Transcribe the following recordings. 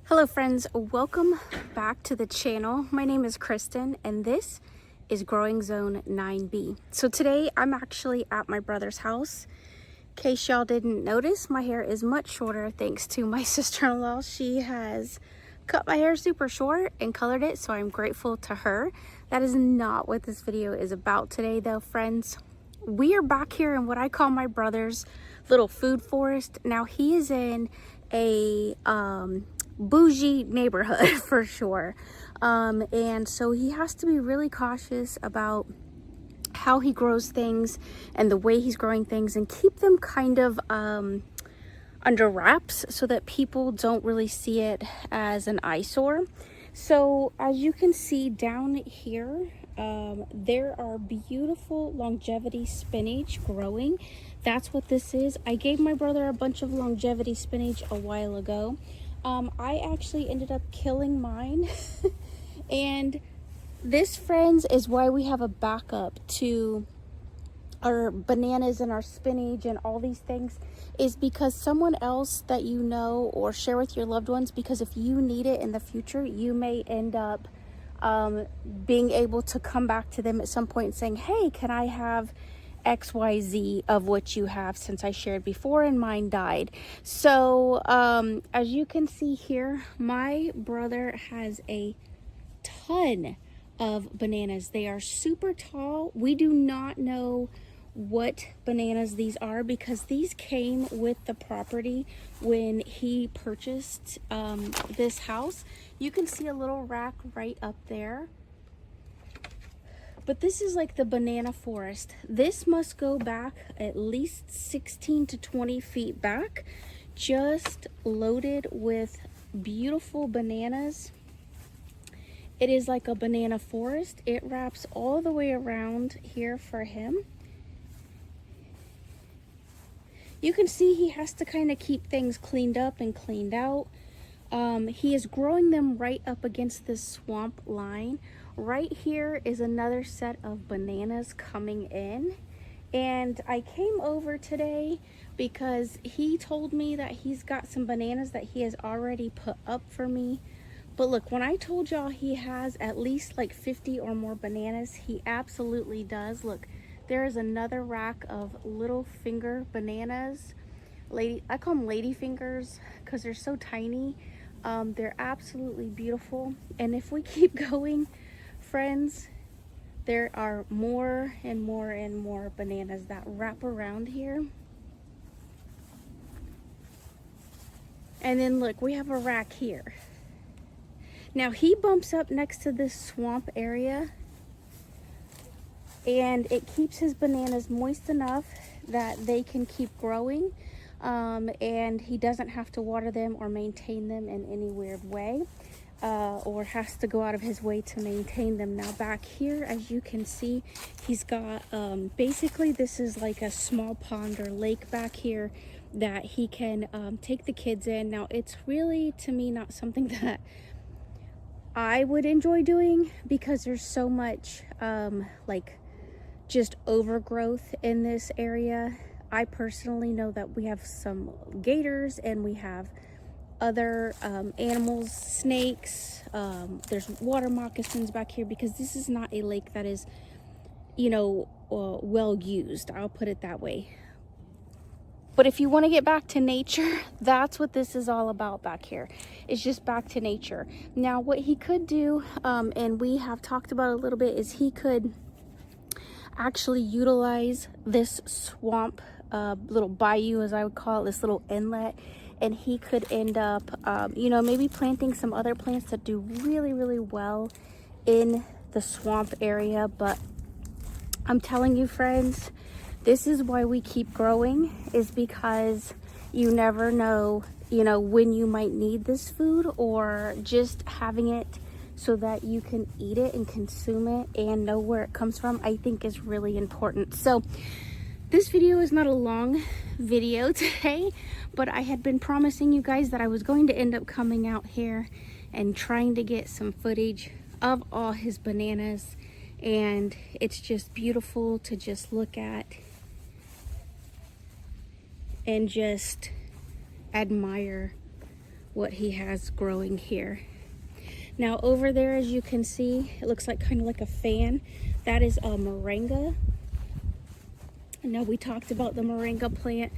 Hello friends, welcome back to the channel. My name is Kristen and this is Growing Zone 9B. So today I'm actually at my brother's house. In case y'all didn't notice, my hair is much shorter thanks to my sister-in-law. She has cut my hair super short and colored it, so I'm grateful to her. That is not what this video is about today though, friends. We are back here in what I call my brother's little food forest. Now he is in a bougie neighborhood for sure, and so he has to be really cautious about how he grows things and the way he's growing things, and keep them kind of under wraps so that people don't really see it as an eyesore. So as you can see down here, there are beautiful longevity spinach growing. That's what this is. I gave my brother a bunch of longevity spinach a while ago. I actually ended up killing mine and this, friends, is why we have a backup to our bananas and our spinach and all these things, is because someone else that you know or share with your loved ones, because if you need it in the future, you may end up being able to come back to them at some point and saying, hey, can I have XYZ of what you have, since I shared before and mine died. So as you can see here, my brother has a ton of bananas. They are super tall. We do not know what bananas these are because these came with the property when he purchased this house. You can see a little rack right up there, but this is like the banana forest. This must go back at least 16 to 20 feet back, just loaded with beautiful bananas. It is like a banana forest. It wraps all the way around here for him. You can see he has to kind of keep things cleaned up and cleaned out. He is growing them right up against this swamp line. Right here is another set of bananas coming in. And I came over today because he told me that he's got some bananas that he has already put up for me. But look, when I told y'all he has at least like 50 or more bananas, he absolutely does. Look, there is another rack of little finger bananas. I call them lady fingers because they're so tiny. They're absolutely beautiful. And if we keep going, friends, there are more and more and more bananas that wrap around here. And then look, we have a rack here. Now he bumps up next to this swamp area, and it keeps his bananas moist enough that they can keep growing, and he doesn't have to water them or maintain them in any weird way, or has to go out of his way to maintain them. Now back here, as you can see, he's got basically this is like a small pond or lake back here that he can take the kids in. Now it's really, to me, not something that I would enjoy doing because there's so much like just overgrowth in this area. I personally know that we have some gators and we have other animals, snakes, there's water moccasins back here, because this is not a lake that is, you know, well used, I'll put it that way. But if you want to get back to nature, that's what this is all about back here. It's just back to nature. Now, what he could do, and we have talked about a little bit, is he could actually utilize this swamp, little bayou, as I would call it, this little inlet, and he could end up, you know, maybe planting some other plants that do really, really well in the swamp area. But I'm telling you, friends, this is why we keep growing, is because you never know, you know, when you might need this food, or just having it so that you can eat it and consume it and know where it comes from, I think is really important. So this video is not a long video today, but I had been promising you guys that I was going to end up coming out here and trying to get some footage of all his bananas, and it's just beautiful to just look at and just admire what he has growing here. Now over there, as you can see, it looks like kind of like a fan. That is a moringa. Now we talked about the moringa plant.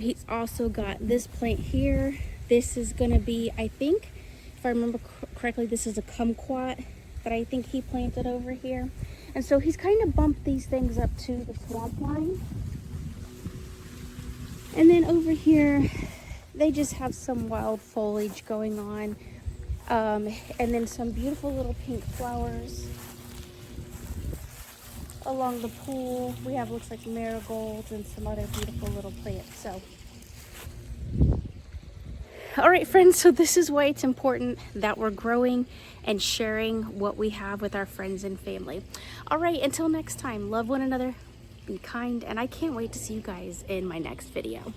He's also got this plant here. This is gonna be, I think, if I remember correctly, this is a kumquat that I think he planted over here. And so he's kind of bumped these things up to the swamp line. And then over here, they just have some wild foliage going on. And then some beautiful little pink flowers. Along the pool, we have, looks like marigolds and some other beautiful little plants. So, all right, friends, so this is why it's important that we're growing and sharing what we have with our friends and family. All right, until next time, love one another, be kind, and I can't wait to see you guys in my next video.